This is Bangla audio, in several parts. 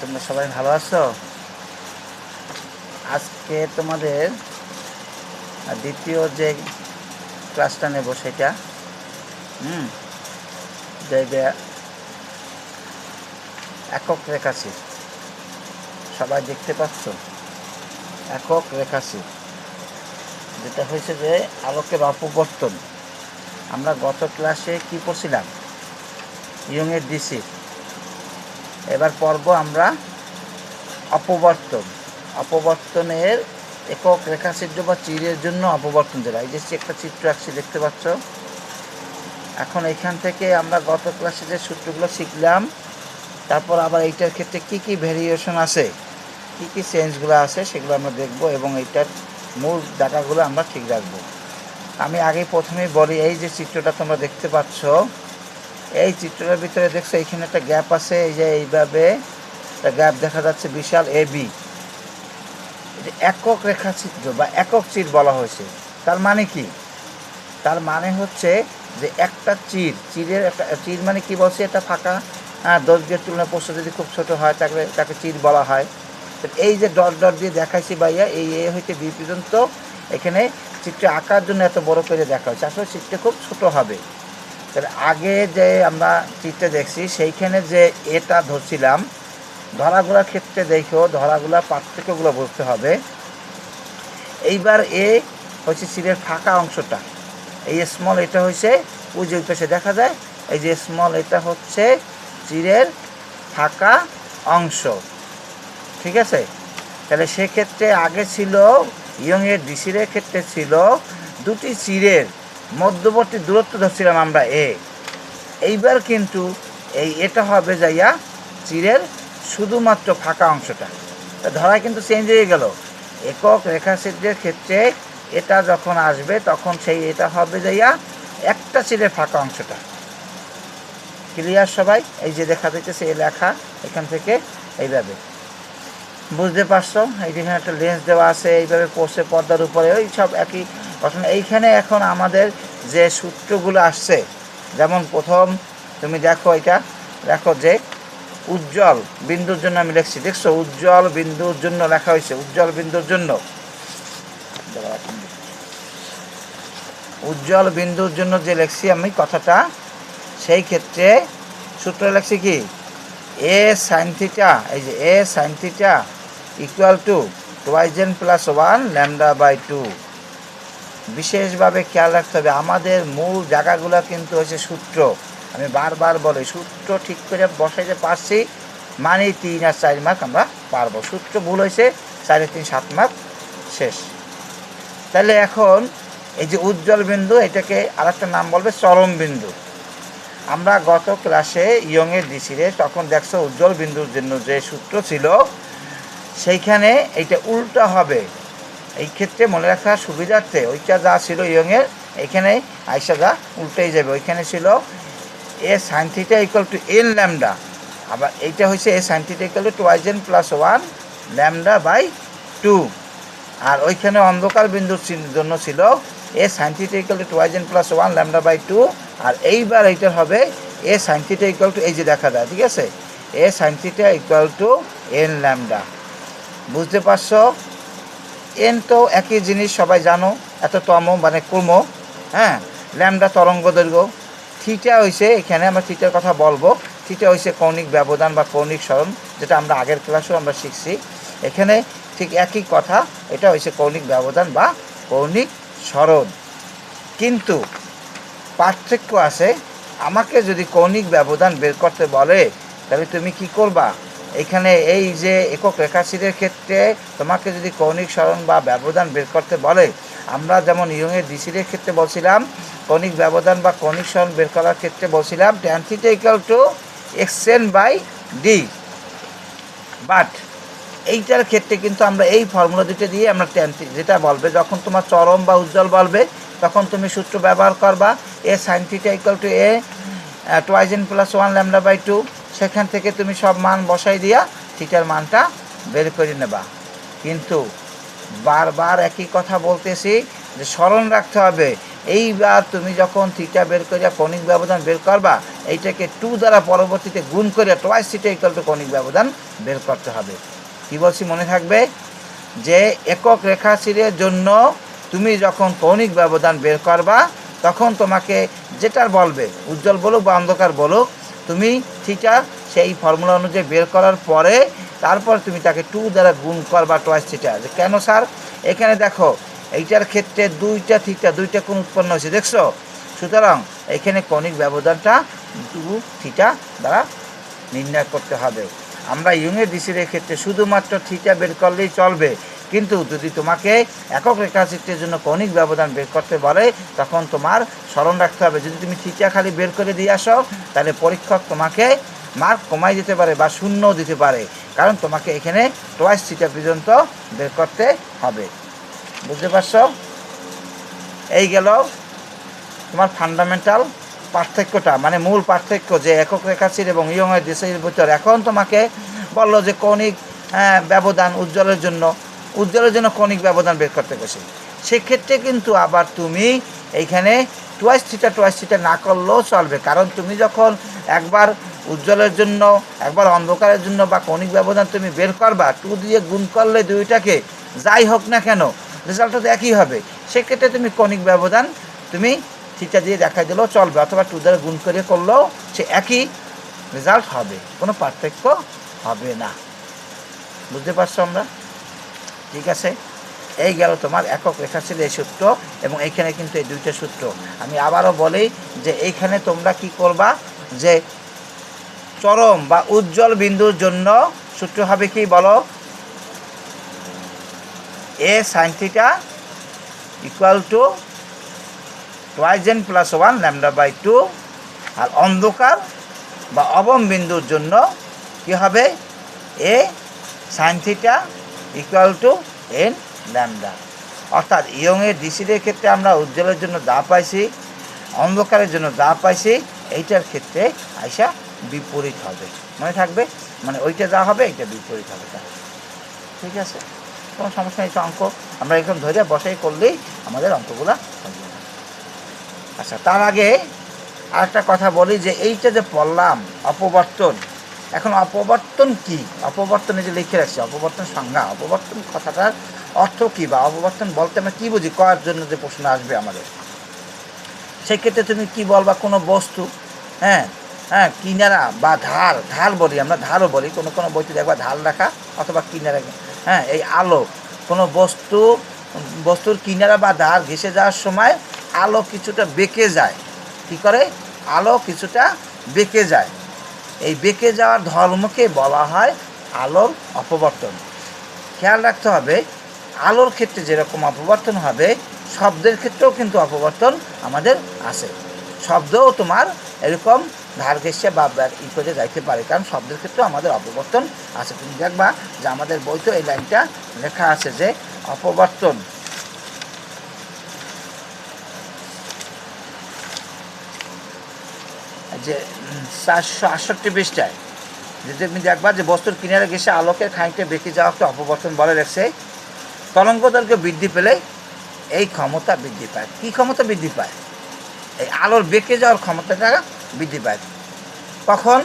তোমরা সবাই ভালো আছো? আজকে তোমাদের দ্বিতীয় যে ক্লাসটা নেব সেটা যে একক রেখাচির। সবাই দেখতে পাচ্ছ একক রেখাচির, যেটা হয়েছে যে আলোকের অপবর্তন। আমরা গত ক্লাসে কি পড়ছিলাম? ইয়ংয়ের ডিসি। এবার পর্ব আমরা অপবর্তনের একক রেখাচিত্র বা চিরের জন্য অপবর্তন যেটা, এই যে একটা চিত্র আঁকছি দেখতে পাচ্ছ। এখন এখান থেকে আমরা গত ক্লাসে যে সূত্রগুলো শিখলাম, তারপর আবার এইটার ক্ষেত্রে কি কি ভেরিয়েশন আছে, কি কি চেঞ্জগুলো আছে সেগুলো আমরা দেখব এবং এইটার মূল জায়গাগুলো আমরা ঠিক রাখবো। আমি আগে প্রথমেই বলি, এই যে চিত্রটা তোমরা দেখতে পাচ্ছ, এই চিত্রটার ভিতরে দেখছো এইখানে একটা গ্যাপ আছে। এই যে এইভাবে একটা গ্যাপ দেখা যাচ্ছে বিশাল এবি। এটা একক রেখাচিত্র বা একক চির বলা হয়েছে। তার মানে কি? তার মানে হচ্ছে যে একটা চিরের একটা চির মানে কি বলছে, এটা ফাঁকা দৈর্ঘ্যের তুলনায় প্রস্থ যদি খুব ছোট হয় তাকে চির বলা হয়। তো এই যে ডট ডট দিয়ে দেখাইছি ভাইয়া, এই এ হইতে বি পর্যন্ত এখানে চিত্র আঁকার জন্য এত বড় করে দেখা হয়েছে। আসলে চিত্রটা খুব ছোট হবে। তাহলে আগে যে আমরা চিত্রে দেখছি সেইখানে যে এটা ধরছিলাম, ধরাগুলার ক্ষেত্রে দেখো ধরাগুলার পার্থক্যগুলো বুঝতে হবে। এইবার এ হচ্ছে চিরের ফাঁকা অংশটা, এই স্মল এটা হচ্ছে ওই যে পাশে দেখা যায়, এই যে স্মল এটা হচ্ছে চিরের ফাঁকা অংশ। ঠিক আছে? তাহলে সেক্ষেত্রে আগে ছিল ইয়ংয়ের ডিসিরের ক্ষেত্রে ছিল দুটি চিরের মধ্যবর্তী দূরত্ব ধরছিলাম আমরা এ। এইবার কিন্তু এটা হবে যাইয়া চিরের শুধুমাত্র ফাঁকা অংশটা। ধরা কিন্তু চেঞ্জ হয়ে গেল। একক রেখাচিত্রের ক্ষেত্রে এটা যখন আসবে তখন এটা হবে যাইয়া একটা চিরের ফাঁকা অংশটা। ক্লিয়ার সবাই? এই যে দেখা যাইতেছে এই লেখা এখান থেকে এইভাবে বুঝতে পারছো। এইখানে একটা লেন্স দেওয়া আছে, এইভাবে পড়ছে পর্দার উপরে, ওই সব একই ঘটনা। এইখানে এখন আমাদের যে সূত্রগুলো আসছে, যেমন প্রথম তুমি দেখো, এটা দেখো যে উজ্জ্বল বিন্দুর জন্য আমি লিখছি, দেখছো উজ্জ্বল বিন্দুর জন্য লেখা হয়েছে। উজ্জ্বল বিন্দুর জন্য যে লিখছি আমি কথাটা, সেই ক্ষেত্রে সূত্র লিখছি কি, এ সাইন থিটা, এই যে a sine theta equal to 2n+1 λ/2। বিশেষভাবে খেয়াল রাখতে হবে, আমাদের মূল জায়গাগুলো কিন্তু হচ্ছে সূত্র। আমি বারবার বলি, সূত্র ঠিক করে বসাইতে পারছি মানে 3 আর 4 মার্ক আমরা পারবো। সূত্র ভুল হয়েছে 4 3 7 মার্ক শেষ। তাহলে এখন এই যে উজ্জ্বল বিন্দু, এটাকে আরেকটা নাম বলবে চরম বিন্দু। আমরা গত ক্লাসে ইয়ংয়ের ডিসিরে তখন দেখছো উজ্জ্বল বিন্দুর জন্য যে সূত্র ছিল সেইখানে এইটা উল্টা হবে। এই ক্ষেত্রে মনে রাখার সুবিধার্থে ওইটা যা ছিল ইয়ংয়ের, এইখানে আইসা যা উল্টেই যাবে। ওইখানে ছিল a sine theta equal to n lambda, আবার এইটা হচ্ছে a sine theta equal to 2n+1 λ/2। আর ওইখানে অন্ধকার বিন্দুর জন্য ছিল a sine theta equal to 2n+1 λ/2। আর এইবার এইটার হবে a sine theta equal to, এই যে দেখা যায়, ঠিক আছে, a sine theta equal to n lambda. বুঝতে পারছো? এন তো একই জিনিস, সবাই জানো, এত তম মানে ক্রম, হ্যাঁ, ল্যামডা তরঙ্গ দৈর্ঘ্য। থিটা হয়েছে, এখানে আমরা থিটার কথা বলবো, থিটা হয়েছে কৌণিক ব্যবধান বা কৌণিক সরণ, যেটা আমরা আগের ক্লাসেও আমরা শিখছি। এখানে ঠিক একই কথা, এটা হয়েছে কৌণিক ব্যবধান বা কৌণিক সরণ। কিন্তু পার্থক্য আছে। আমাকে যদি কৌণিক ব্যবধান বের করতে বলে তাহলে তুমি কি করবা? এখানে এই যে একক রেখাচিত্রের ক্ষেত্রে তোমাকে যদি কৌণিক সরণ বা ব্যবধান বের করতে বলে, আমরা যেমন ইয়ংয়ের ডিসির ক্ষেত্রে বলছিলাম কৌণিক ব্যবধান বা কৌণিক সরণ বের করার ক্ষেত্রে বলছিলাম tan θ = xn/d। বাট এইটার ক্ষেত্রে কিন্তু আমরা এই ফর্মুলা দুটো দিয়ে আমরা tan θ যেটা বলবে, যখন তোমার চরম বা উজ্জ্বল বলবে তখন তুমি সূত্র ব্যবহার করবা এ সাইন θ = এ 2n+1 λ/2। সেখান থেকে তুমি সব মান বসাই দিয়া থিটার মানটা বের করে নেবা। কিন্তু বারবার একই কথা বলতেছি যে স্মরণ রাখতে হবে, এইবার তুমি যখন থিটা বের করিয়া কৌণিক ব্যবধান বের করবা, এইটাকে 2 দ্বারা পরবর্তীতে গুণ করিয়া টোয়াইস থিটা ইকুয়াল টু কৌণিক ব্যবধান বের করতে হবে। কি বলছি মনে থাকবে, যে একক রেখাচিত্রের জন্য তুমি যখন কৌণিক ব্যবধান বের করবা তখন তোমাকে যেটার বলবে, উজ্জ্বল বলুক বা অন্ধকার বলুক, তুমি থিটা সেই ফর্মুলা অনুযায়ী বের করার পরে তারপর তুমি তাকে 2 দ্বারা গুণ করবা টোয়াইস থিটা। যে কেন স্যার, এখানে দেখো এইটার ক্ষেত্রে দুইটা থিটা, দুইটা কোণ উৎপন্ন হয়েছে, দেখছো? সুতরাং এখানে কৌণিক ব্যবধানটা 2 থিটা দ্বারা নির্ণয় করতে হবে। আমরা ইয়ংয়ের ডিসির ক্ষেত্রে শুধুমাত্র থিটা বের করলেই চলবে, কিন্তু যদি তোমাকে একক রেখাচিত্রের জন্য কৌণিক ব্যবধান বের করতে বলে তখন তোমার স্মরণ রাখতে হবে, যদি তুমি থিটা খালি বের করে দিয়ে আসো তাহলে পরীক্ষক তোমাকে মার্ক কমাই দিতে পারে বা শূন্যও দিতে পারে, কারণ তোমাকে এখানে টোয়াইস থিটা পর্যন্ত বের করতে হবে। বুঝতে পারছো? এই গেল তোমার ফান্ডামেন্টাল পার্থক্যটা, মানে মূল পার্থক্য, যে একক রেখাচিত্র এবং ইয়ংয়ের ডিসির ভিতর। এখন তোমাকে বললো যে কৌণিক ব্যবধান উজ্জ্বলের জন্য কৌণিক ব্যবধান বের করতে বসে, সেক্ষেত্রে কিন্তু আবার তুমি এইখানে টোয়াইস থিটা না করলেও চলবে, কারণ তুমি যখন একবার উজ্জ্বলের জন্য একবার অন্ধকারের জন্য বা কৌণিক ব্যবধান তুমি বের করবা, 2 দিয়ে গুণ করলে দুইটাকে যাই হোক না কেন রেজাল্টটা তো একই হবে। সেক্ষেত্রে তুমি কৌণিক ব্যবধান তুমি থিটা দিয়ে দেখা দিলেও চলবে, অথবা 2 দ্বারা গুণ করে করলেও সে একই রেজাল্ট হবে, কোনো পার্থক্য হবে না। বুঝতে পারছো আমরা? ঠিক আছে, এই গেল তোমার একক রেখাচিত্রের এই সূত্র, এবং এইখানে কিন্তু এই দুইটা সূত্র। আমি আবারও বলি যে এইখানে তোমরা কি করবা, যে চরম বা উজ্জ্বল বিন্দুর জন্য সূত্র হবে কি বলো, a sin theta equal two twice n plus 1 λ/2, আর অন্ধকার বা অবম বিন্দুর জন্য কি হবে, a sin theta equal two n lambda. অর্থাৎ ইয়ংয়ের ডিসিডের ক্ষেত্রে আমরা উজ্জ্বলের জন্য যা পাইছি, অন্ধকারের জন্য যা পাইছি, এইটার ক্ষেত্রে আইসা বিপরীত হবে, মনে থাকবে, মানে ওইটা যা হবে এইটা বিপরীত হবে। ঠিক আছে, কোনো সমস্যা নেই। অঙ্ক আমরা এখন ধরে বসাই করলেই আমাদের অঙ্কগুলো হবে। আচ্ছা, তার আগে আরেকটা কথা বলি, যে এইটা যে পড়লাম অপবর্তন, এখন অপবর্তন কি, অপবর্তনে যে লিখে রাখছি অপবর্তন সংজ্ঞা, অপবর্তন কথাটার অর্থ কী, বা অপবর্তন বলতে আমরা কী বুঝি, করার জন্য যে প্রশ্ন আসবে আমাদের, সেক্ষেত্রে তুমি কি বলবা, কোনো বস্তু, কিনারা বা ঢাল বলি, আমরা ঢালও বলি, কোনো বইতে দেখবা ঢাল রাখা অথবা কিনারা, এই আলো, কোনো বস্তুর কিনারা বা ধার ঘেঁষে যাওয়ার সময় আলো কিছুটা বেঁকে যায়। কি করে? আলো কিছুটা বেঁকে যায়। এই বেঁকে যাওয়ার ধর্মকে বলা হয় আলোর অপবর্তন। খেয়াল রাখতে হবে, আলোর ক্ষেত্রে যেরকম অপবর্তন হবে, শব্দের ক্ষেত্রেও কিন্তু অপবর্তন আমাদের আছে। শব্দও তোমার এরকম ধার ঘেঁষে বা ই করে যাইতে পারে, কারণ শব্দের ক্ষেত্রেও আমাদের অপবর্তন আছে। তুমি দেখবা যে আমাদের বইতে এই লাইনটা লেখা আছে যে অপবর্তন যে 468 পৃষ্ঠায় যদি তুমি দেখবা যে বস্তুর কিনারে ঘেঁষে আলোকের খানিকটা বেঁকে যাওয়াকে অপবর্তন বলে রেখেছে। তরঙ্গ দৈর্ঘ্য বৃদ্ধি পেলে এই ক্ষমতা বৃদ্ধি পায়। কী ক্ষমতা বৃদ্ধি পায়? এই আলোর বেঁকে যাওয়ার ক্ষমতাটা বৃদ্ধি পায়। কখন?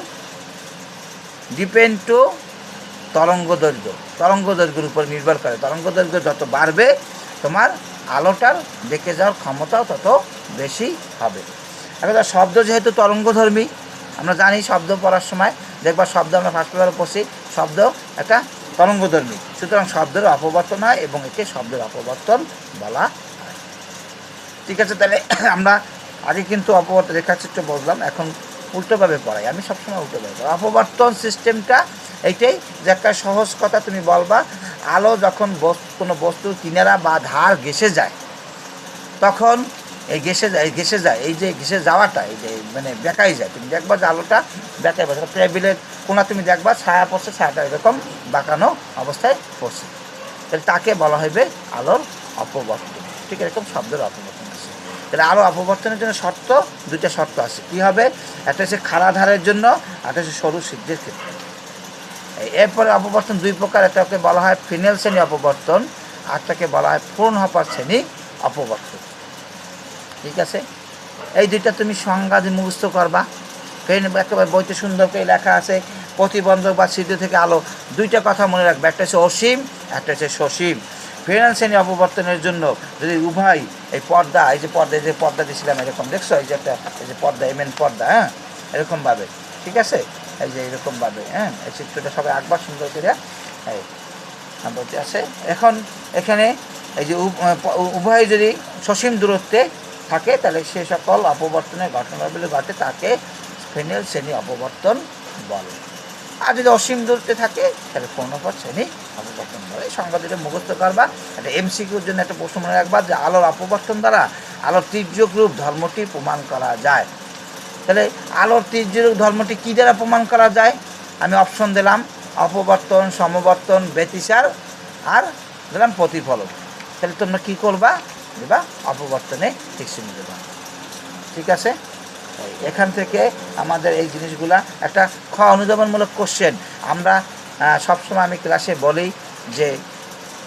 ডিপেন্ড টু তরঙ্গ দৈর্ঘ্যের উপর নির্ভর করে। তরঙ্গ দৈর্ঘ্য যত বাড়বে তোমার আলোটার বেঁকে যাওয়ার ক্ষমতাও তত বেশি হবে। এখন শব্দ যেহেতু তরঙ্গধর্মী, আমরা জানি শব্দ পড়ার সময় দেখবা শব্দ আমরা ফার্স্ট পেপারে পড়ছি, শব্দ একটা তরঙ্গধর্মী, সুতরাং শব্দের অপবর্তন হয় এবং একে শব্দের অপবর্তন বলা হয়। ঠিক আছে, তাহলে আমরা আগে কিন্তু অপবর্তন রেখাচিত্র বললাম, এখন উল্টোভাবে পড়াই। আমি সবসময় উল্টোভাবে পড়াই। অপবর্তন সিস্টেমটা এইটাই যে একটা সহজ কথা তুমি বলবা, আলো যখন কোনো বস্তুর কিনারা বা ধার ঘেঁষে যায়, তখন এই ঘেঁষে যায় এই যে ঘেঁষে যাওয়াটা, এই যে মানে বেঁকাই যায়। তুমি দেখবা যে আলোটা বেঁকাই পড়ছে, টেবিলের কোনা তুমি দেখবা ছায়া পড়ছে, ছায়াটা এরকম বাঁকানো অবস্থায় পড়ছে, তাহলে তাকে বলা হবে আলোর অপবর্তন। ঠিক এরকম শব্দের অপবর্তন আছে। তাহলে আলো অপবর্তনের জন্য দুইটা শর্ত আছে। কী হবে? একটা হচ্ছে খাড়া ধারের জন্য, একটা হচ্ছে সরু ছিদ্রের ক্ষেত্রে। এরপরে অপবর্তন দুই প্রকার, এটাকে বলা হয় ফিনেল শ্রেণী অপবর্তন, আরটাকে বলা হয় ফ্রুনহফার শ্রেণী অপবর্তন। ঠিক আছে, এই দুইটা তুমি সংজ্ঞা দিয়ে মুখস্থ করবা। একেবারে বইতে সুন্দর করে লেখা আছে প্রতিবন্ধক বা ছিদ্র থেকে আলো, দুইটা কথা মনে রাখবে, একটা হচ্ছে অসীম, একটা হচ্ছে সসীম। ফ্রেনেল শ্রেণী অপবর্তনের জন্য যদি উভয় এই পর্দা, এই যে পর্দা দিয়েছিলাম এরকম, দেখছো এই যে একটা, এই যে পর্দা, এমএন পর্দা, হ্যাঁ এরকমভাবে, ঠিক আছে, এই যে এরকমভাবে, হ্যাঁ এই চিত্রটা সবাই আঁকবার সুন্দর করে। এই বলতে আছে এখন এখানে এই যে উভয় যদি সসীম দূরত্বে থাকে তাহলে সে সকল অপবর্তনের ঘটনাগুলি ঘটে তাকে ফ্রেনেল শ্রেণী অপবর্তন বলে। আর যদি অসীম দূরত্বে থাকে তাহলে পূর্ণপদ শ্রেণী অপবর্তন বলে। এই সংজ্ঞা দুটো মুখস্থ করবা। একটা এমসিকিউর জন্য একটা প্রশ্ন মনে রাখবা যে আলোর অপবর্তন দ্বারা আলোর তির্যক রূপ ধর্মটি প্রমাণ করা যায়। তাহলে আলোর তির্যক ধর্মটি কী দ্বারা প্রমাণ করা যায়? আমি অপশন দিলাম অপবর্তন, সমবর্তন, ব্যতিসার আর দিলাম প্রতিফলন। তাহলে তোমরা কী করবা? দেবা অপবর্তনে ঠিক চিহ্ন দেবা। ঠিক আছে, এখান থেকে আমাদের এই জিনিসগুলা একটা অনুধাবনমূলক কোশ্চেন। আমরা সবসময় আমি ক্লাসে বলি যে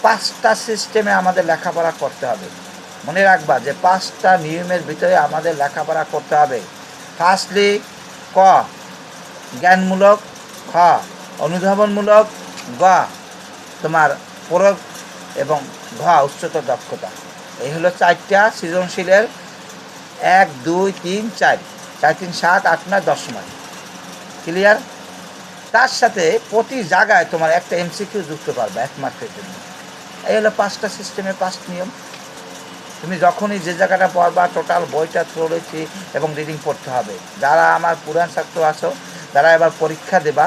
5টা সিস্টেমে আমাদের লেখাপড়া করতে হবে। মনে রাখবা যে 5টা নিয়মের ভিতরে আমাদের লেখাপড়া করতে হবে। ফার্স্টলি ক জ্ঞানমূলক, খ অনুধাবনমূলক, গ তোমার প্রয়োগ এবং ঘ উচ্চতর দক্ষতা। এই হলো 4টা সৃজনশীলের 1, 2, 3, 4, 4, 3, 7, 8, 9, 10 সময়। ক্লিয়ার? তার সাথে প্রতি জায়গায় তোমার একটা এমসিকিউ যুক্ত করবে 1 মার্কের জন্য। এই হলো 5টা সিস্টেমের 5 নিয়ম। তুমি যখনই যে জায়গাটা পড়বা টোটাল বইটা পড়েছি এবং রিডিং পড়তে হবে। যারা আমার পুরান ছাত্র আছো, যারা এবার পরীক্ষা দেবা,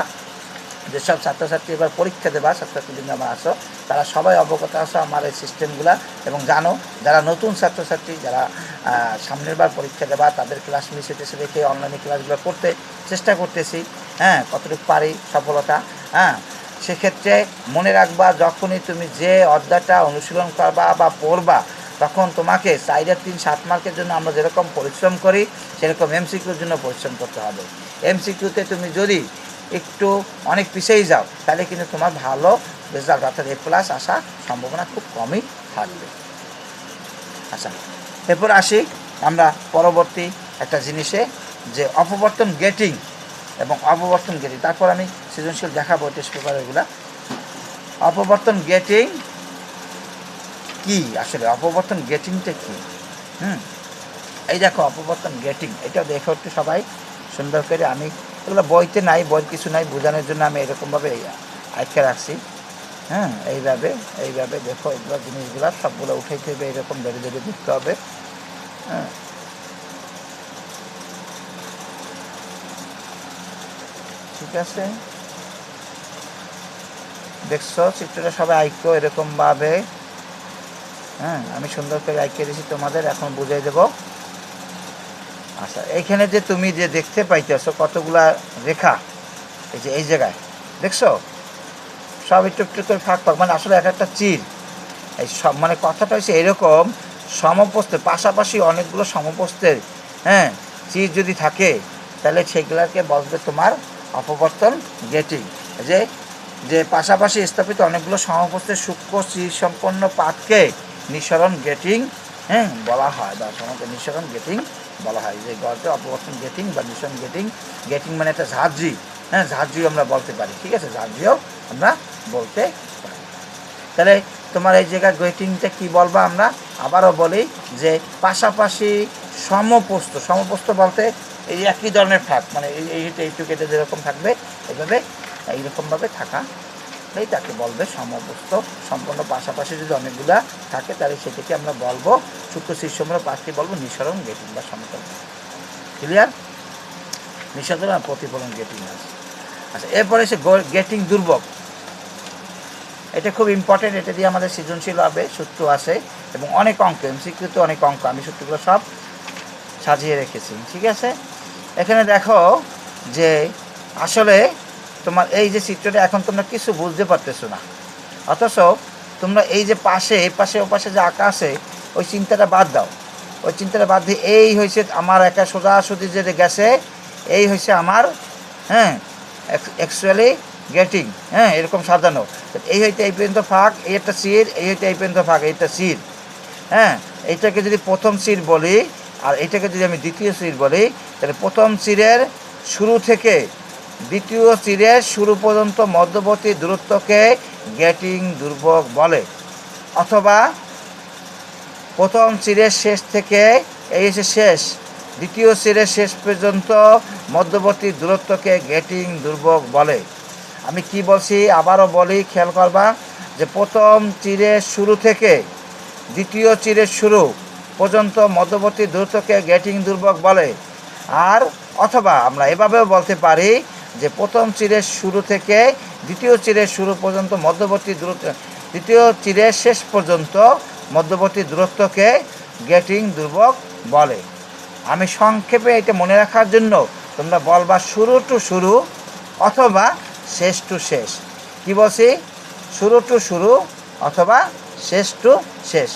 যেসব ছাত্রছাত্রী এবার পরীক্ষা দেবা, ছাত্রছাত্রী আমার আসো, তারা সবাই অবগত আসো আমার এই সিস্টেমগুলা এবং জানো। যারা নতুন ছাত্রছাত্রী, যারা সামনের বার পরীক্ষা দেবা, তাদের ক্লাস মিস হতেছে দেখে অনলাইনে ক্লাসগুলো করতে চেষ্টা করতেছি, হ্যাঁ কতটুকু পারি সফলতা। হ্যাঁ সেক্ষেত্রে মনে রাখবা যখনই তুমি যে অধ্যায়টা অনুশীলন করবা বা পড়বা তখন তোমাকে 4 আর 3 7 মার্কের জন্য আমরা যেরকম পরিশ্রম করি সেরকম এমসিকিউর জন্য পরিশ্রম করতে হবে। এমসিকিউতে তুমি যদি একটু অনেক পিছিয়ে যাও তাহলে কিন্তু তোমার ভালো রেজাল্ট অর্থাৎ A+ আসার সম্ভাবনা খুব কমই থাকবে। আচ্ছা, এরপর আসি আমরা পরবর্তী একটা জিনিসে, যে অপবর্তন গেটিং এবং অপবর্তন গেটিং। তারপর আমি সৃজনশীল দেখাবো টেস্ট পেপার এগুলা। অপবর্তন গেটিং কি আসলে, অপবর্তন গেটিংটা কি? এই দেখো অপবর্তন গেটিং, এটা দেখো একটু সবাই সুন্দর করে। আমি এগুলো বইতে নাই, বইয়ের কিছু নাই, বোঝানোর জন্য আমি এরকমভাবে আটকে রাখছি। হ্যাঁ এইভাবে দেখো এগুলো জিনিসগুলো সবগুলো উঠাইতে হবে, এরকম ধরে ধরে দেখতে হবে। হ্যাঁ ঠিক আছে, দেখছো চিত্রটা সবাই আইকো এরকমভাবে। হ্যাঁ আমি সুন্দর করে আইকে দিয়েছি তোমাদের, এখন বুঝিয়ে দেবো। আচ্ছা, এইখানে যে তুমি যে দেখতে পাইতেছো কতগুলা রেখা, এই যে এই জায়গায় দেখছো সব একটু একটু করে ফাঁক ফাঁক, মানে আসলে একটা চির। এই সব মানে কথাটা হচ্ছে এরকম সমপ্রস্থের পাশাপাশি অনেকগুলো সমপ্রস্থের হ্যাঁ চির যদি থাকে তাহলে সেগুলোকে বলবে তোমার অপবর্তন গেটিং। যে যে পাশাপাশি স্থাপিত অনেকগুলো সমপ্রস্থের সূক্ষ্ম চির সম্পন্ন পাতকে নিঃসরণ গেটিং বলা হয়, বা সমগ্র নিঃসরণ গেটিং বলা হয়। যে গল্পে অপবর্তন গেটিং বা নিঃসরণ গেটিং, গেটিং মানে একটা ঝাঁঝরি, হ্যাঁ ঝাঁঝরিও আমরা বলতে পারি। ঠিক আছে, ঝাঁঝরিও আমরা বলতে পারি। তাহলে তোমার এই জায়গায় গেটিংটা কি বলবো আমরা? আবারও বলি যে পাশাপাশি সমপ্রস্থ, সমপ্রস্থ বলতে এই একই ধরনের ফাঁক, মানে এইটুকু এটা যেরকম থাকবে এইভাবে এইরকমভাবে থাকা, এই তাকে বলবে সমপ্রস্থ। সম্পূর্ণ পাশাপাশি যদি অনেকগুলা থাকে তাহলে সেটাকে আমরা বলবো সূক্ষ্ম শীর্ষমূল পাঁচটি বলবো নিঃসরণ গেটিং বা সমতল। ক্লিয়ার? নিঃসরণ আর প্রতিফলন গেটিং আছে। আচ্ছা, এরপরে এসে গেটিং দুর্বক, এটা খুব ইম্পর্টেন্ট। এটা দিয়ে আমাদের সৃজনশীল হবে, সূত্র আছে এবং অনেক অঙ্ক, এমসিকিউতে অনেক অঙ্ক, আমি সূত্রগুলো সব সাজিয়ে রেখেছি। ঠিক আছে, এখানে দেখো যে আসলে তোমার এই যে চিত্রটা এখন তোমরা কিছু বুঝতে পারতেছো না, অথচ তোমরা এই যে পাশে এপাশে ওপাশে যে আঁকা আছে ওই চিন্তাটা বাদ দাও। ওই চিন্তাটা বাদ দিয়ে এই হয়েছে আমার একটা সোজাসুজি যে গেছে, এই হয়েছে আমার অ্যাকচুয়ালি গেটিং, এরকম সাজানো। এই হইতে এই পর্যন্ত ফাঁক, এই একটা সির, এই হইতে এই পর্যন্ত ফাঁক, এইটা সির। এইটাকে যদি প্রথম সির বলি আর এটাকে যদি আমি দ্বিতীয় চির বলি, তাহলে প্রথম চিরের শুরু থেকে দ্বিতীয় চিরের শুরু পর্যন্ত মধ্যবর্তী দূরত্বকে গেটিং ধ্রুবক বলে। অথবা প্রথম চিরের শেষ থেকে এই এসে শেষ দ্বিতীয় চিরের শেষ পর্যন্ত মধ্যবর্তী দূরত্বকে গেটিং ধ্রুবক বলে। আমি কি বলছি আবারও বলি, খেয়াল করবা, যে প্রথম চিরের শুরু থেকে দ্বিতীয় চিরের শুরু পর্যন্ত মধ্যবর্তী দূরত্বকে গেটিং ধ্রুবক বলে। আর অথবা আমরা এভাবেও বলতে পারি যে প্রথম চিরের শুরু থেকে দ্বিতীয় চিরের শুরু পর্যন্ত মধ্যবর্তী দূরত্ব, দ্বিতীয় চিরের শেষ পর্যন্ত মধ্যবর্তী দূরত্বকে গেটিং ধ্রুবক বলে। আমি সংক্ষেপে এটা মনে রাখার জন্য তোমরা বলবা শুরু টু শুরু অথবা শেষ টু শেষ। কি বলছি? শুরু টু শুরু অথবা শেষ টু শেষ।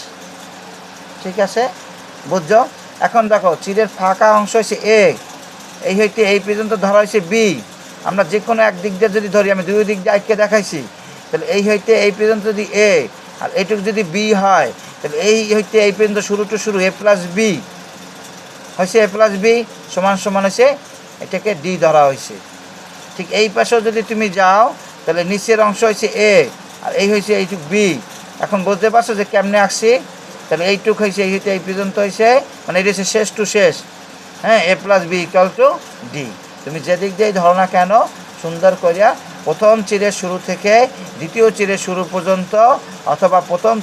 ঠিক আছে, বুঝছো? এখন দেখো চিরের ফাঁকা অংশ হচ্ছে এ, এই হইতে এই পর্যন্ত ধরা হয়েছে বি। আমরা যে কোনো এক দিক দিয়ে যদি ধরি, আমি দুই দিক দিয়ে আঁকে দেখাইছি, তাহলে এই হইতে এই পর্যন্ত যদি এ আর এইটুকু যদি বি হয়, তাহলে এই হইতে এই পর্যন্ত শুরু টু শুরু এ প্লাস বি হয়েছে, এ প্লাস বি সমান সমান হয়েছে, এটাকে ডি ধরা হয়েছে। ঠিক এই পাশেও যদি তুমি যাও, তাহলে নিচের অংশ হয়েছে এ আর এই হয়েছে এইটুক বি। এখন বুঝতে পারছো যে কেমনে আসছি? তাহলে এইটুক হয়েছে এই হইতে এই পর্যন্ত হয়েছে, মানে এটা হচ্ছে শেষ টু শেষ। হ্যাঁ, a plus B equal to d. তুমি যেদিক দিয়েই ধরো না কেন, সুন্দর করিয়া প্রথম চিরের শুরু থেকে দ্বিতীয় চিরের শুরু পর্যন্ত অথবা প্রথম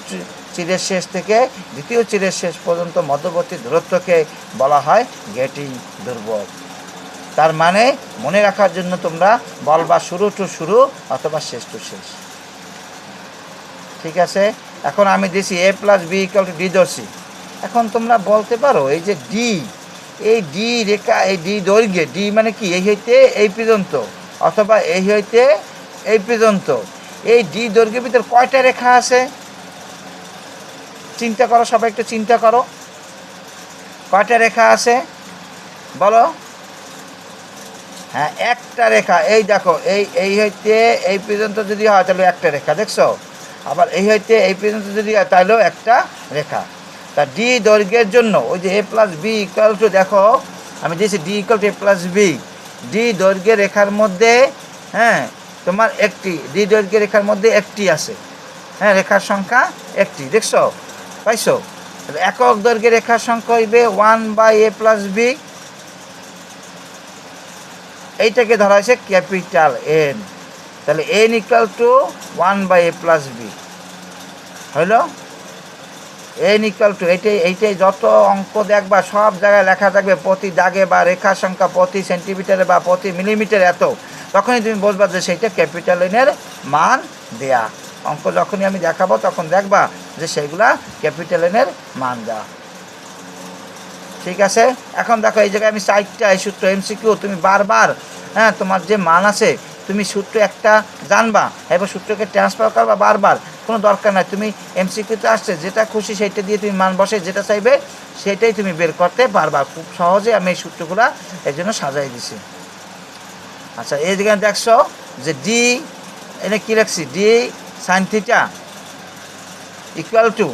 চিরের শেষ থেকে দ্বিতীয় চিরের শেষ পর্যন্ত মধ্যবর্তী দূরত্বকে বলা হয় গেটিং ধ্রুবক। তার মানে মনে রাখার জন্য তোমরা বলবা শুরু টু শুরু অথবা শেষ টু শেষ। ঠিক আছে, এখন আমি দিছি a plus B equal to d ধরছি। এখন তোমরা বলতে পারো এই যে ডি, এই ডি রেখা, এই ডি দৈর্ঘ্যে, ডি মানে কি এই হইতে এই পর্যন্ত অথবা এই হইতে এই পর্যন্ত, এই ডি দৈর্ঘ্যের ভিতরে কয়টা রেখা আছে? চিন্তা করো, সবাই একটু চিন্তা করো, কয়টা রেখা আছে বলো? হ্যাঁ, একটা রেখা। এই দেখো, এই হইতে এই পর্যন্ত যদি হয় তাহলে একটা রেখা, দেখছো? আবার এই হইতে এই পর্যন্ত যদি হয় তাহলেও একটা রেখা। তা ডি দৈর্ঘ্যের জন্য ওই যে A plus B equal to, দেখো আমি দিয়েছি D equal to A plus B. D দৈর্ঘ্যের রেখার মধ্যে, হ্যাঁ, তোমার একটি ডি দৈর্ঘ্যের রেখার মধ্যে একটি আছে। হ্যাঁ, রেখার সংখ্যা একটি, দেখছো? পাইছো? একক দৈর্ঘ্যের রেখার সংখ্যা হইবে 1/a প্লাস বি। এইটাকে ধরা হয়েছে ক্যাপিটাল এন। তাহলে N equal to 1/a plus B হইল। এন ইকুয়াল টু এইটাই যত অঙ্ক দেখবা সব জায়গায় লেখা থাকবে প্রতি দাগে বা রেখার সংখ্যা প্রতি সেন্টিমিটারে বা প্রতি মিলিমিটার এত, তখনই তুমি বুঝবা যে সেইটা ক্যাপিটাল এনের মান দেয়া। অঙ্ক যখনই আমি দেখাবো তখন দেখবা যে সেইগুলা ক্যাপিটাল এনের মান দেওয়া। ঠিক আছে, এখন দেখো এই জায়গায় আমি 4টা এই সূত্র এমসিকিউ, তুমি বারবার, হ্যাঁ, তোমার যে মান আছে তুমি সূত্র একটা জানবা, এবার সূত্রকে ট্রান্সফার করবা বারবার, কোনো দরকার নাই। তুমি এমসিকিউতে আসছে যেটা খুশি সেইটা দিয়ে তুমি মান বসে যেটা চাইবে সেটাই তুমি বের করতে পারবা খুব সহজে। আমি এই সূত্রগুলা এই জন্য সাজাই দিছি। আচ্ছা, এই জায়গায় দেখছো যে ডি, এনে কী রাখছি, d sine theta equal to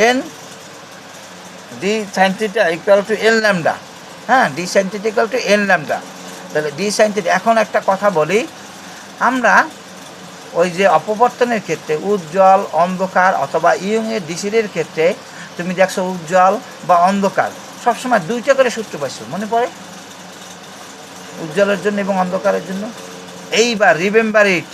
n, d sine theta equal to n lambda. হ্যাঁ, d sine theta equal to n lambda. তাহলে ডি সাইন থিটা। এখন একটা কথা বলি, আমরা ওই যে অপবর্তনের ক্ষেত্রে উজ্জ্বল অন্ধকার অথবা ইয়ংয়ের ডিসিডের ক্ষেত্রে তুমি দেখছো উজ্জ্বল বা অন্ধকার সবসময় দুইটা করে সূত্র পাইছো, মনে পড়ে? উজ্জ্বলের জন্য এবং অন্ধকারের জন্য। এইবার রিমেম্বার ইট,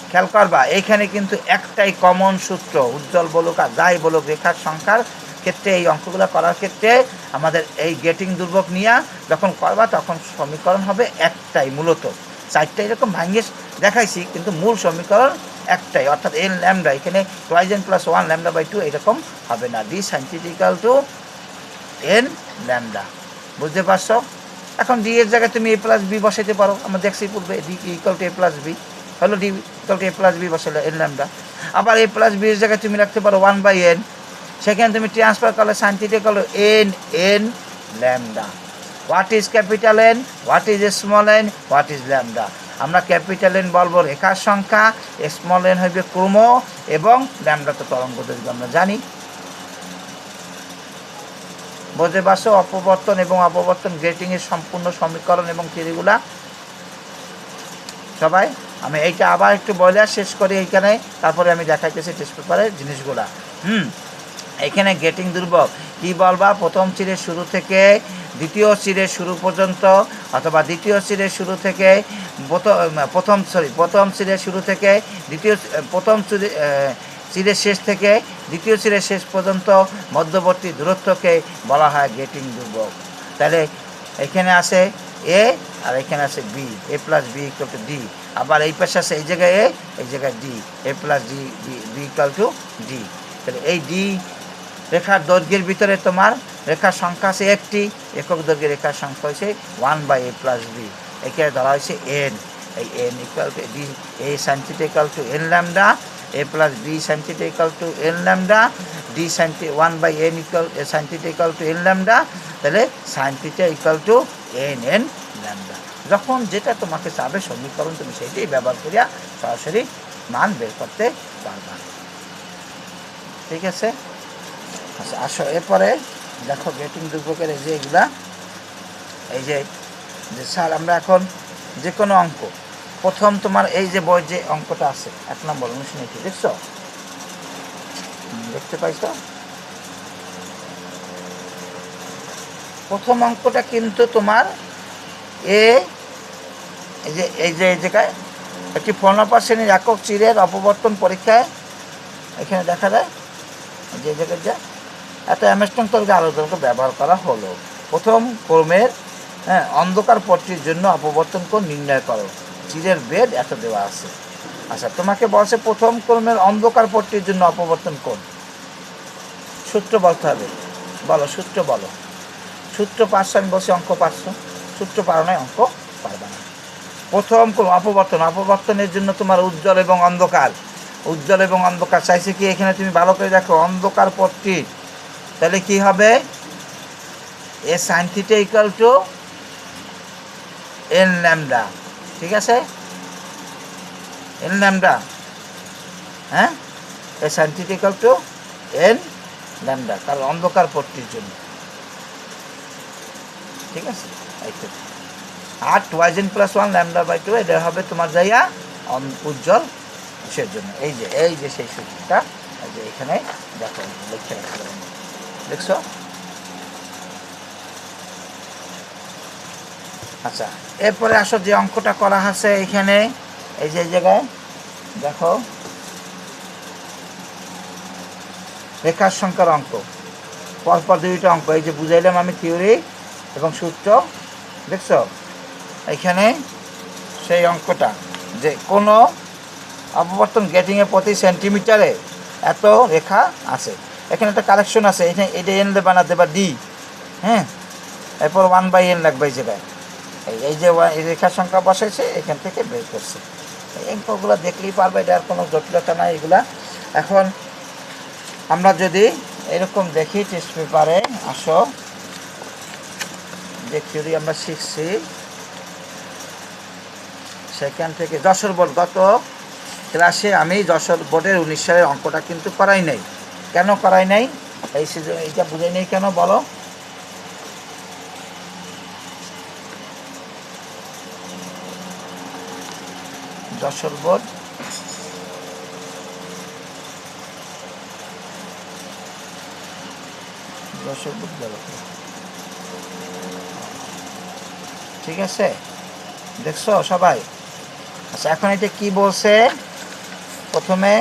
খেয়াল করবা, এইখানে কিন্তু একটাই কমন সূত্র। উজ্জ্বল বলুক আর যাই বলুক, রেখার সংখ্যার ক্ষেত্রে এই অঙ্কগুলো করার ক্ষেত্রে আমাদের এই গেটিং ধ্রুবক নিয়ে যখন করবা তখন সমীকরণ হবে একটাই, মূলত 4টা এরকম ভাঙিয়ে দেখাইছি, কিন্তু মূল সমীকরণ একটাই, অর্থাৎ এন ল্যামডা। এখানে 2n + 1 λ/2 এরকম হবে না। D sine theta equal to n lambda. বুঝতে পারছো? এখন ডি এর জায়গায় তুমি এ প্লাস বি বসাইতে পারো, আমরা দেখছি পূর্বে d equal to A plus b হলো, d equal to A plus b বসাইলে এন ল্যামডা। আবার এ প্লাস বি এর জায়গায় তুমি রাখতে পারো 1/n, সেখানে তুমি ট্রান্সফার করলে sign theta equal to n lambda. What is capital N, what is small N, what is lambda? আমরা ক্যাপিটাল এন বলবো রেখার সংখ্যা, স্মল এন হইবে ক্রম, এবং ল্যামডা তো তরঙ্গ দৈর্ঘ্য আমরা জানি। বুঝতে পারছো? অপবর্তন এবং অপবর্তন গ্রেটিংয়ের সম্পূর্ণ সমীকরণ এবং থিওরিগুলা সবাই। আমি এইটা আবার একটু বলে শেষ করি এইখানে, তারপরে আমি দেখাইতেছি টেস্ট পেপারের জিনিসগুলা। এখানে গেটিং ধ্রুবক কী বলবা? প্রথম চিরের শুরু থেকে দ্বিতীয় চিরের শুরু পর্যন্ত, অথবা দ্বিতীয় চিরের শুরু থেকে প্রথম চিরের শুরু থেকে প্রথম চিরের শেষ থেকে দ্বিতীয় চিরের শেষ পর্যন্ত মধ্যবর্তী দূরত্বকে বলা হয় গেটিং ধ্রুবক। তাহলে এখানে আছে এ আর এখানে আছে B, A plus B equal to D. আবার এই পাশে আছে এই জায়গায় এ, এই জায়গায় D, A plus D B equal to D. তাহলে এই ডি রেখার দৈর্ঘ্যের ভিতরে তোমার রেখার সংখ্যা আছে একটি, একক দৈর্ঘ্যের রেখার সংখ্যা হয়েছে 1/a প্লাস বি। এখানে ধরা হয়েছে এন। এই n equal to d, a sine theta equal to n lambda, a plus b sine theta equal to n lambda, d sine 1/n equal sine theta equal to n lambda. তাহলে sine theta equal to n lambda. যখন যেটা তোমাকে চাবে সমীকরণ, তুমি সেইটাই ব্যবহার করিয়া সরাসরি মান বের করতে পারবা। ঠিক আছে? আচ্ছা, আসো এরপরে দেখো গেটিং ধ্রুবকের এই যে এগুলা, এই যে স্যার আমরা এখন যে কোনো অঙ্ক, প্রথম তোমার এই যে বই যে অঙ্কটা আছে 1 নম্বর অনুশীলনী, দেখছো? দেখতে পাইছো? প্রথম অঙ্কটা কিন্তু তোমার এই জায়গায় একটি 15 শ্রেণীর একক চিরের অপবর্তন পরীক্ষায় এখানে দেখা যায় যে জায়গায় যা একটা অ্যামস্ট্রং তরঙ্গ আলোচনাকে ব্যবহার করা হলো। প্রথম ক্রমের অন্ধকার পট্টির জন্য অপবর্তন কোণ নির্ণয় করো, চিরের বেদ এত দেওয়া আছে। আচ্ছা, তোমাকে বলছে প্রথম ক্রমের অন্ধকার পট্টির জন্য অপবর্তন কোণ, সূত্র বলতে হবে। বলো সূত্র, বলো সূত্র। পারছো? আমি বলছি অঙ্ক পারছো, সূত্র পারো নাই, অঙ্ক পারবে না। প্রথম অপবর্তনের জন্য তোমার উজ্জ্বল এবং অন্ধকার চাইছে কি? এখানে তুমি ভালো করে দেখো, অন্ধকার পট্টি, তাহলে কি হবে? A sine theta equal to n lambda. ঠিক আছে? এন ল্যামডা, হ্যাঁ, a sine theta equal to n lambda, কারণ অন্ধকার পট্টির জন্য। ঠিক আছে? আর 2n + 1 λ/2 এটা হবে তোমার যাইয়া উজ্জ্বল কিসের জন্য। এই যে সেই সূত্রটা এই যে এখানে দেখো লিখে রাখলাম, দেখছো? আচ্ছা, এরপরে আসো যে অঙ্কটা করা আছে এখানে, এই যে জায়গায় দেখো রেখার সংখ্যার অঙ্ক, পরপর দুইটা অঙ্ক, এই যে বুঝাইলাম আমি থিওরি এবং সূত্র, দেখছো? এখানে সেই অঙ্কটা যে কোনো অপবর্তন গেটিংয়ে প্রতি সেন্টিমিটারে এত রেখা আছে, এখানে একটা কালেকশন আছে, এখানে এটা এন বানাতে বা ডি, হ্যাঁ, এরপর 1/n লাগবে এই জায়গায়। এই যে রেখার সংখ্যা বসাইছে, এখান থেকে বের করছে। এই অঙ্কগুলো দেখলেই পারবে, এটা আর কোনো জটিলতা নাই এগুলা। এখন আমরা যদি এরকম দেখি টেস্ট পেপারে, আসো যে থিওরি আমরা শিখছি সেখান থেকে যশোর বোর্ড, গত ক্লাসে আমি যশোর বোর্ডের 19 সালের অঙ্কটা কিন্তু করাই নাই। কেন করাই নাই? এইটা বুঝাই নেই কেন, বলো? যশোর বোর্ড বলো, ঠিক আছে? দেখছো সবাই? আচ্ছা, এখন এটা কি বলছে? প্রথমে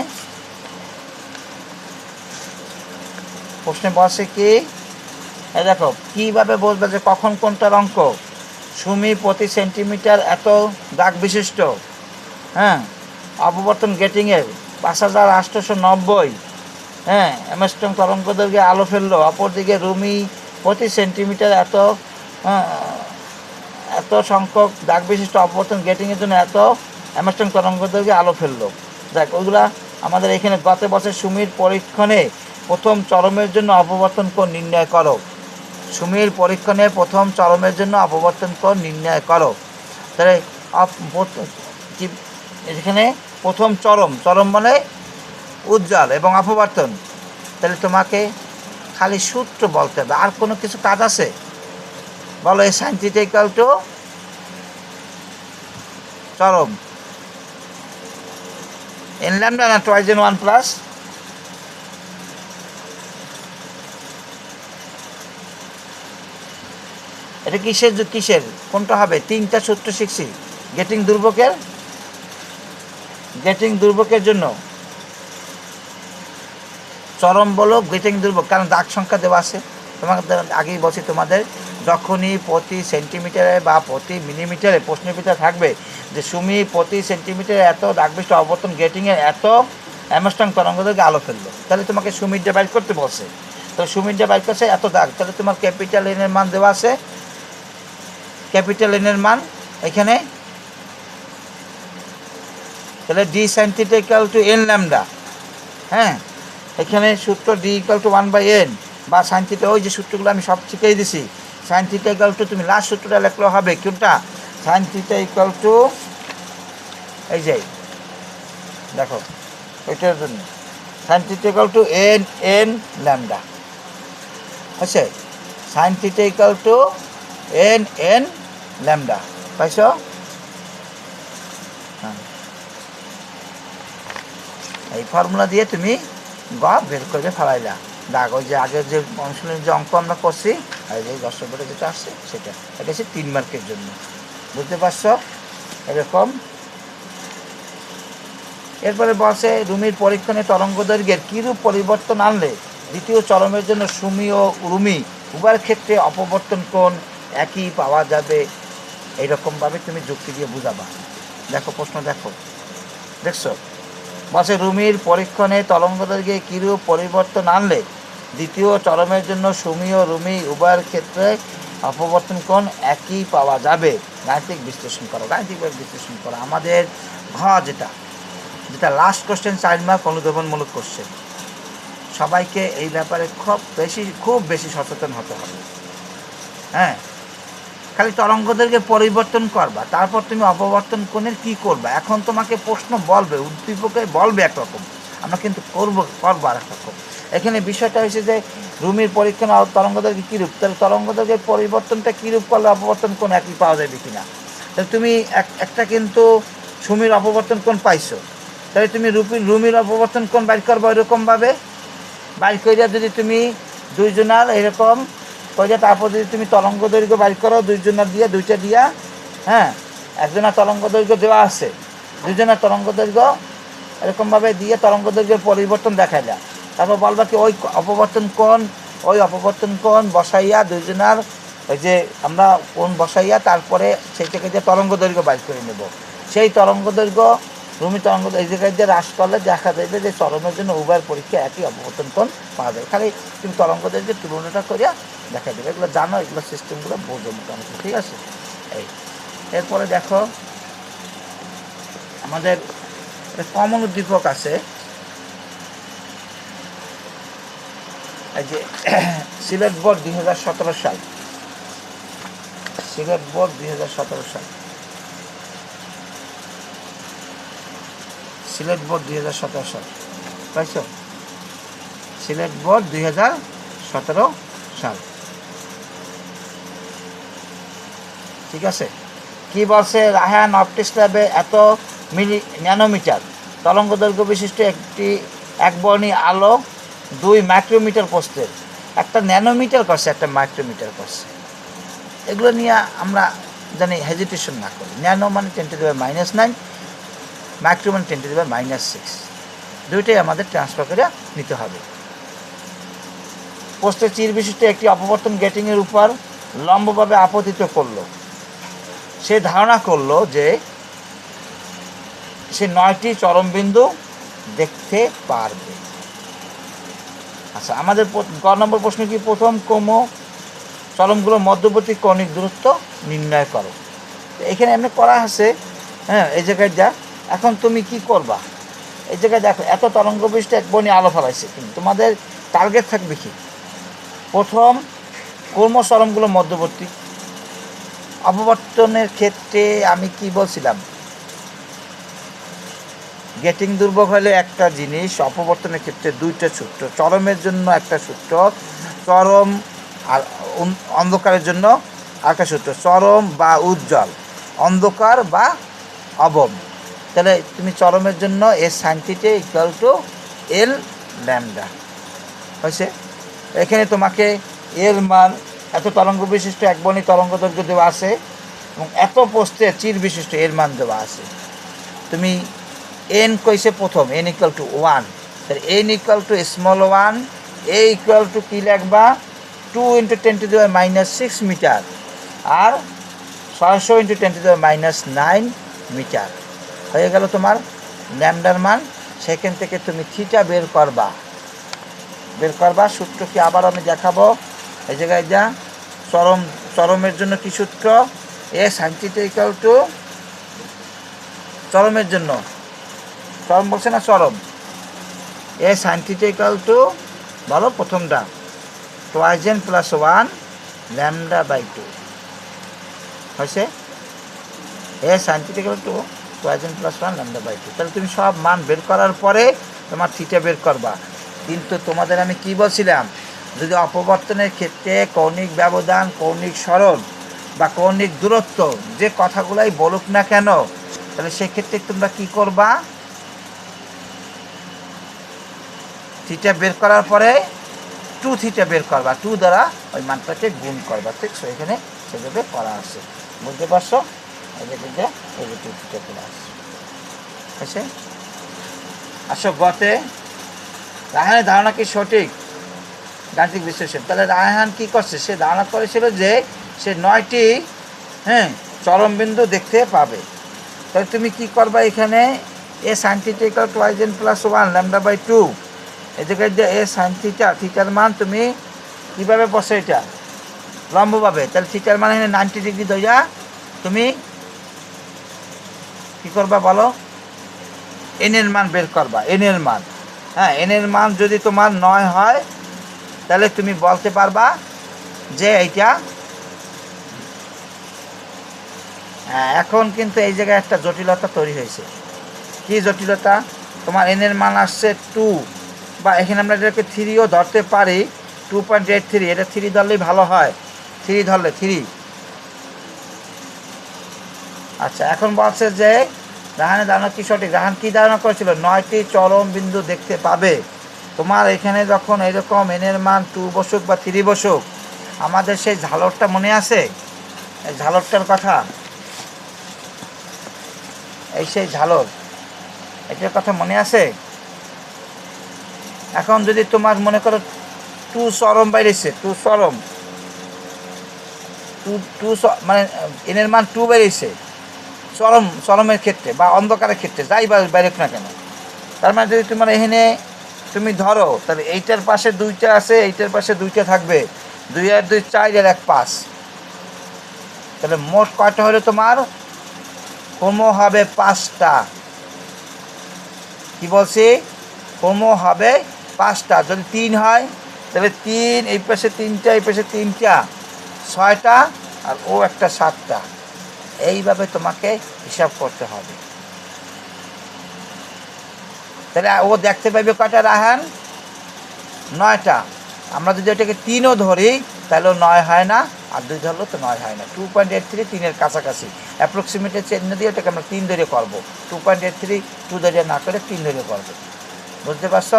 প্রশ্নে বলছে কি, দেখো কিভাবে বলবে যে কখন কোনটার অঙ্ক। সুমি প্রতি সেন্টিমিটার এত দাগ বিশিষ্ট, হ্যাঁ, অপবর্তন গেটিংয়ের 5890, হ্যাঁ, অ্যামস্ট্রং তরঙ্গ দৈর্ঘ্যে আলো ফেললো। অপরদিকে রুমি প্রতি সেন্টিমিটার এত সংখ্যক দাগ বিশিষ্ট অপবর্তন গেটিংয়ের জন্য এত অ্যামস্ট্রং তরঙ্গ দৈর্ঘ্যে আলো ফেললো। দেখ ওইগুলা আমাদের এখানে গত বছর সুমির পরীক্ষণে প্রথম চরমের জন্য অপবর্তন কোণ নির্ণয় করো। সুমির পরীক্ষণে প্রথম চরমের জন্য অপবর্তন কোণ নির্ণয় করো। তাহলে এখানে প্রথম চরম মানে উজ্জ্বল এবং অপবর্তন, তাহলে তোমাকে খালি সূত্র বলতে হবে, আর কোনো কিছু কাজ আছে? বলো এই সাইন থিটা ইকুয়াল টু চরম এন ল্যামডা না টুয়াইস এন 1 প্লাস? এটা কিসের কোনটা হবে? তিনটা সূত্র শিখছি গেটিং দুর্ভোগের জন্য। চরম বলো গেটিং দুর্ভোগ, কারণ দাগ সংখ্যা দেওয়া আছে। তোমাদের আগেই বলছি, তোমাদের যখনই প্রতি সেন্টিমিটারে বা প্রতি মিলিমিটারে প্রশ্নের ভিতরে থাকবে যে সুমি প্রতি সেন্টিমিটারে এত দাগবিষ্ট অবর্তন গেটিংয়ের এত অ্যামস্ট্রং তরঙ্গদৈর্ঘ্যে আলো ফেললো, তাহলে তোমাকে সুমিরটা বাইর করতে বলছে। তো সুমিরটা বাইর করছে এত দাগ, তাহলে তোমার ক্যাপিটাল এনের মান দেওয়া আছে। ক্যাপিটাল এনের মান এখানে, তাহলে d sine theta equal to n lambda. হ্যাঁ, এখানে সূত্র ডি ইকুয়াল টু 1/n বা সাইন থিটা, ওই যে সূত্রগুলো আমি সব শিখিয়ে দিছি। সাইন থিটা ইকুয়াল টু, তুমি লাস্ট সূত্রটা লেখলেও হবে। কোনটা? সাইন থিটা ইকুয়াল টু, এই যে দেখো ওইটার জন্য sine theta equal to n lambda আছে। Sine theta equal to n lambda, পাইছ? হ্যাঁ, এই ফর্মুলা দিয়ে তুমি বের করবে, ফেলাইলা দাগ। ওই যে আগের যে অনুশীলনের যে অঙ্ক আমরা করছি, আর যে 10 নম্বরে যেটা আসছে সেটা, এটা হচ্ছে 3 মার্কের জন্য। বুঝতে পারছো? এরকম। এরপরে বলছে রুমির পরীক্ষণে তরঙ্গ দৈর্ঘ্যের কীরূপ পরিবর্তন আনলে দ্বিতীয় চরমের জন্য সুমি ও রুমি উভয়ের ক্ষেত্রে অপবর্তন কোণ একই পাওয়া যাবে। এইরকমভাবে তুমি যুক্তি দিয়ে বুঝাবা। দেখো প্রশ্ন, দেখছো? বলছে রুমির পরীক্ষণে তরঙ্গ দৈর্ঘ্যে কীরূপ পরিবর্তন আনলে দ্বিতীয় চরমের জন্য সুমি ও রুমি উভয়ের ক্ষেত্রে অপবর্তন কোণ একই পাওয়া যাবে। গাণিতিক বিশ্লেষণ করো। আমাদের যেটা লাস্ট কোশ্চেন 4 মার্ক অনুধাবনমূলক কোশ্চেন। সবাইকে এই ব্যাপারে খুব বেশি সচেতন হতে হবে। হ্যাঁ, খালি তরঙ্গ দৈর্ঘ্যের পরিবর্তন করবা, তারপর তুমি অপবর্তন কোণের কী করবা। এখন তোমাকে প্রশ্ন বলবে, উদ্দীপকে বলবে একরকম, আমরা কিন্তু করবো আর একরকম। এখানে বিষয়টা হয়েছে যে রুমির পরীক্ষণ তরঙ্গ দৈর্ঘ্য কীরূপ, তাহলে তরঙ্গ দৈর্ঘ্যের পরিবর্তনটা কীরূপ করলে অপবর্তন কোণ একই পাওয়া যাবে কিনা। তাহলে তুমি একটা কিন্তু সুমির অপবর্তন কোণ পাইছো, তাহলে তুমি রুমির অপবর্তন কোণ বাইর করবা। ওইরকমভাবে বাইর করিয়া যদি তুমি দুইজনার এরকম করিয়া, তারপর যদি তুমি তরঙ্গ দৈর্ঘ্য বাইর করো, দুইটা দিয়া, হ্যাঁ, একজনের তরঙ্গ দৈর্ঘ্য দেওয়া আছে, দুইজনের তরঙ্গ দৈর্ঘ্য এরকমভাবে দিয়ে তরঙ্গ দৈর্ঘ্যের পরিবর্তন দেখাইলা। তারপর বলবা কি ওই অপবর্তন কোণ বসাইয়া দুইজনার ওই যে আমরা কোণ বসাইয়া তারপরে সেইটাকে যে তরঙ্গ দৈর্ঘ্য বাইর করে নেব। সেই তরঙ্গ দৈর্ঘ্য রুমি তরঙ্গ এই জায়গায় যে হ্রাস করলে দেখা যাবে যে চরমের জন্য উভয়ের পরীক্ষা একই অপবর্তন কোণ পাওয়া যায়। খালি তুমি তরঙ্গ দৈর্ঘ্যের তুলনাটা করিয়া দেখা দেবে। এগুলো জানো, এগুলো সিস্টেমগুলো বোঝো মোটামুটি, ঠিক আছে? এরপরে দেখো আমাদের কমন উদ্দীপক আছে, এই যে সিলেট বোর্ড 2017 সাল, সিলেট বোর্ড 2017 সাল, সিলেট বোর্ড 2017 সাল, পাইছো? সিলেট বোর্ড 2017 সাল, ঠিক আছে? কি বলছে? রায়হান অপটিক্স ল্যাবে এত ন্যানোমিটার তরঙ্গ দৈর্ঘ্য বিশিষ্ট একটি একবর্ণী আলো 2 মাইক্রোমিটার প্রস্থের, একটা ন্যানোমিটার করছে, একটা মাইক্রোমিটার করছে। এগুলো নিয়ে আমরা জানি হেজিটেশন না করি। ন্যানো মানে 10⁻⁹, মাইক্রো মানে 10⁻�6, দুইটাই আমাদের ট্রান্সফার করে নিতে হবে। প্রস্থের চির বিশিষ্ট একটি অপবর্তন গেটিংয়ের উপর লম্বভাবে আপতিত করলো। সে ধারণা করলো যে সে 9টি চরমবিন্দু দেখতে পারবে। আচ্ছা, আমাদের গ নম্বর প্রশ্ন কি? প্রথম চরমগুলো মধ্যবর্তী কৌণিক দূরত্ব নির্ণয় করো। এখানে এমনি করা আছে, হ্যাঁ, এই জায়গায় যা। এখন তুমি কি করবা? এই জায়গায় দেখো এত তরঙ্গ বিশিষ্ট একবর্ণী আলো ফেলাইছে, কিন্তু তোমাদের টার্গেট থাকবে কি? প্রথম চরমগুলো মধ্যবর্তী। অপবর্তনের ক্ষেত্রে আমি কি বলছিলাম? গেটিং দুর্ভোগ হলে একটা জিনিস, অপবর্তনের ক্ষেত্রে দুইটা সূত্র, চরমের জন্য একটা সূত্র, চরম আর অন্ধকারের জন্য আরেকটা সূত্র, চরম বা উজ্জ্বল, অন্ধকার বা অবম। তাহলে তুমি চরমের জন্য a sine theta equal to l lambda হয়েছে। এখানে তোমাকে এর মান এত তরঙ্গ বিশিষ্ট এক বর্ণী তরঙ্গ দৈর্ঘ্য দেওয়া আছে এবং এত পোস্টে চির বিশিষ্ট এর মান দেওয়া আছে। তুমি এন কইছে প্রথম এন ইকুয়াল টু 1, তাহলে N equal to small 1, a equal to কী লিখবা 2 × 10⁻⁻6 মিটার আর 600 × 10⁻⁹ মিটার হয়ে গেল তোমার ল্যামডার মান। সেখান থেকে তুমি থিটা বের করবা। সূত্র কি আবার আমি দেখাবো, এই জায়গায় যা চরমের জন্য কি সূত্র, a sine theta equal to চরমের জন্য, চরম বলছে না চরম, a sine theta equal to বলো প্রথমটা টুয়াইজেন প্লাস 1 λ/2 হয়েছে। A sine theta equal to twice n plus 1 λ/2। তাহলে তুমি সব মান বের করার পরে তোমার থিটা বের করবা। কিন্তু তোমাদের আমি কি বলছিলাম, যদি অপবর্তনের ক্ষেত্রে কৌণিক ব্যবধান, কৌণিক সরণ বা কৌণিক দূরত্ব যে কথাগুলাই বলুক না কেন, তাহলে সেক্ষেত্রে তোমরা কি করবা, থিটা বের করার পরে 2 থিটা বের করবা, 2 দ্বারা ওই মানটাকে গুণ করবা। ঠিক এখানে সেভাবে করা আছে, বুঝতে পারছো? এই যে 2 থিটা করে আসছে। আছে আসো গতে রায়হানের ধারণা কি সঠিক গাণিতিক বিশ্লেষণ। তাহলে রায়হান কি করছে, সে ধারণা করেছিল যে সে 9টি চরমবিন্দু দেখতে পাবে। তাহলে তুমি কি করবা, এখানে a sine theta equal to twice n plus 1 λ/2, এই জায়গায় যে এ সাইন থিটার মান তুমি কীভাবে বসে, এটা লম্বভাবে। তাহলে থিটার মান এখানে 90 ডিগ্রি ধইয়া তুমি কী করবা বলো, এনের মান বের করবা, এনের মান। এনের মান যদি তোমার 9 হয় তাহলে তুমি বলতে পারবা যে এইটা। এখন কিন্তু এই জায়গায় একটা জটিলতা তৈরি হয়েছে। কি জটিলতা, তোমার এনের মান আসছে 2, বা এখানে আমরা এটাকে 3ও ধরতে পারি, 2.83, এটা 3 ধরলেই ভালো হয়, 3 ধরলে 3। আচ্ছা, এখন বলছে যে রাহানের ধারণা কি সঠিক। রাহান কি ধারণা করেছিল, 9টি চরম বিন্দু দেখতে পাবে। তোমার এখানে যখন এরকম এনের মান 2 বসুক বা 3 বসুক, আমাদের সেই ঝালরটা মনে আছে, এই ঝালরটার কথা, এই সেই ঝালর, এটার কথা মনে আছে। এখন যদি তোমার মনে করো 2 চরম বাইরেছে, 2 চরম, 2 মানে এনের মান 2 বেরিয়েছে চরমের ক্ষেত্রে বা অন্ধকারের ক্ষেত্রে, যাই বাইরেক না কেন। তার মানে যদি তোমার এখানে তুমি ধরো, তাহলে এইটার পাশে 2টা আছে, এইটার পাশে 2টা থাকবে, 2 আর 2 4 আর 1 5, তাহলে মোট কয়টা হলে তোমার ক্রম হবে 5টা। কি বলছি, ক্রম হবে 5টা। যদি 3 হয় তাহলে 3, এই পাশে 3টা, এই পাশে 3টা, 6টা, আর ও একটা 7টা। এইভাবে তোমাকে হিসাব করতে হবে। তাহলে ও দেখতে পাইবে কয়টা রাহান, 9টা। আমরা যদি এটাকে 3ও ধরি তাহলেও 9 হয় না, আর 2 ধরলেও তো 9 হয় না। 2.83 3-এর কাছাকাছি, অ্যাপ্রক্সিমেটের চিহ্ন দিয়ে ওটাকে আমরা 3 ধরে করবো। 2.83 2 ধরে না করে 3 ধরে করবো, বুঝতে পারছো?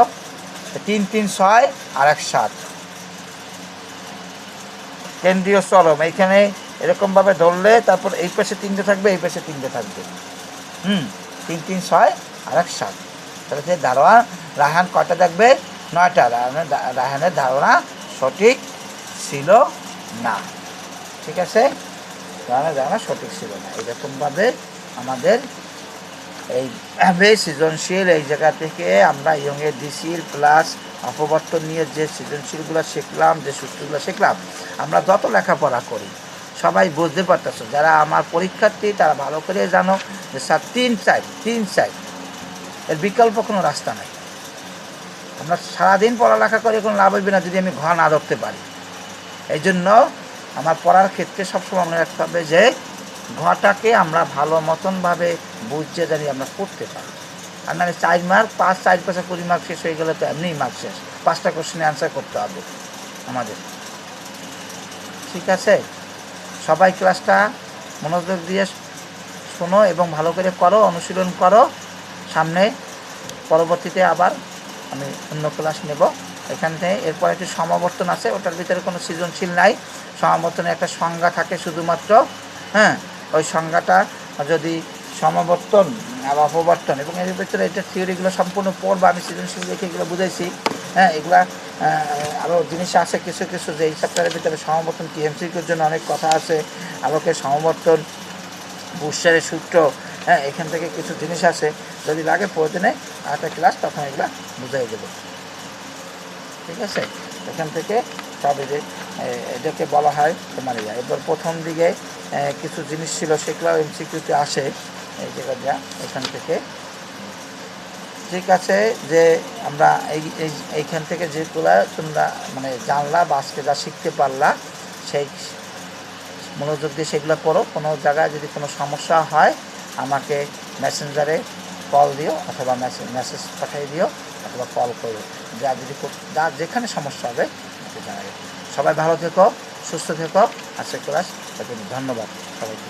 3 3 6 আর 1 7, কেন্দ্রীয় চরম এইখানে এরকমভাবে ধরলে তারপর এই পাশে 3টে থাকবে, এই পাশে 3টে থাকবে। 3 3 6 আর 1 7। তাহলে যে ধারণা রাহান কয়টা দেখবে, 9টা। রাহানের ধারণা সঠিক ছিল না। ঠিক আছে, রাহানের ধারণা সঠিক ছিল না। এরকমভাবে আমাদের এইভাবে সৃজনশীল এই জায়গা থেকে আমরা ইয়ংয়ের ডিসিল প্লাস অপবর্তন নিয়ে যে সৃজনশীলগুলো শিখলাম, যে সূত্রগুলো শিখলাম, আমরা যত লেখাপড়া করি সবাই বুঝতে পারতেছো। যারা আমার পরীক্ষার্থী তারা ভালো করে জানো যে স্যার 3 সাইড, এর বিকল্প কোনো রাস্তা নাই। আমরা সারাদিন পড়ালেখা করে কোনো লাভ হইবে না যদি আমি ঘর না ধরতে পারি। এই জন্য আমার পড়ার ক্ষেত্রে সবসময় মনে রাখতে হবে যে ঘটাকে আমরা ভালো মতনভাবে বুঝতে জানি আমরা পড়তে পারি। আর নাহলে 4 মার্ক 5 4 5 20 মার্ক শেষ হয়ে গেলে তো এমনিই মার্ক শেষ। 5টা কোশ্চেনে অ্যান্সার করতে হবে আমাদের। ঠিক আছে, সবাই ক্লাসটা মনোযোগ দিয়ে শোনো এবং ভালো করে করো, অনুশীলন করো। সামনে পরবর্তীতে আবার আমি অন্য ক্লাস নেব। এখানে এরপর একটি সমাবর্তন আছে, ওটার ভিতরে কোনো সৃজনশীল নাই। সমাবর্তনে একটা সংজ্ঞা থাকে শুধুমাত্র, হ্যাঁ, ওই সংজ্ঞাটা যদি সমাবর্তন আর অপবর্তন এবং এর ভিতরে এটা থিওরিগুলো সম্পূর্ণ পড়বা, আমি সৃজনশীল দেখে এগুলো বুঝাইছি। হ্যাঁ, এগুলা আরও জিনিস আছে কিছু কিছু, যে এই চ্যাপ্টারের ভিতরে সমাবর্তন কি এমসিকিউর জন্য অনেক কথা আছে, আলোকের সমাবর্তন, বুস্টারের সূত্র, হ্যাঁ, এখান থেকে কিছু জিনিস আছে। যদি লাগে প্রয়োজনে আরেকটা ক্লাস তখন এগুলা বুঝাই দেবো। ঠিক আছে, এখান থেকে সব এই যে এটাকে বলা হয় তোমার ইয়া। এবার প্রথম দিকে কিছু জিনিস ছিল সেগুলো এমসিকিউতে আসে, এই জায়গাটা এখান থেকে। ঠিক আছে, যে আমরা এইখান থেকে যেগুলো তোমরা মানে জানলা বা আজকে যা শিখতে পারলা সেই মনোযোগ দিয়ে সেগুলো করো। কোনো জায়গায় যদি কোনো সমস্যা হয় আমাকে মেসেঞ্জারে কল দিও অথবা মেসেজ পাঠিয়ে দিও অথবা কল করো, যা যদি যার যেখানে সমস্যা হবে আমাকে জানাবে। সবাই ভালো থেকো, সুস্থ থেকো। আজকের ক্লাস ধন্যবাদ সবাইকে।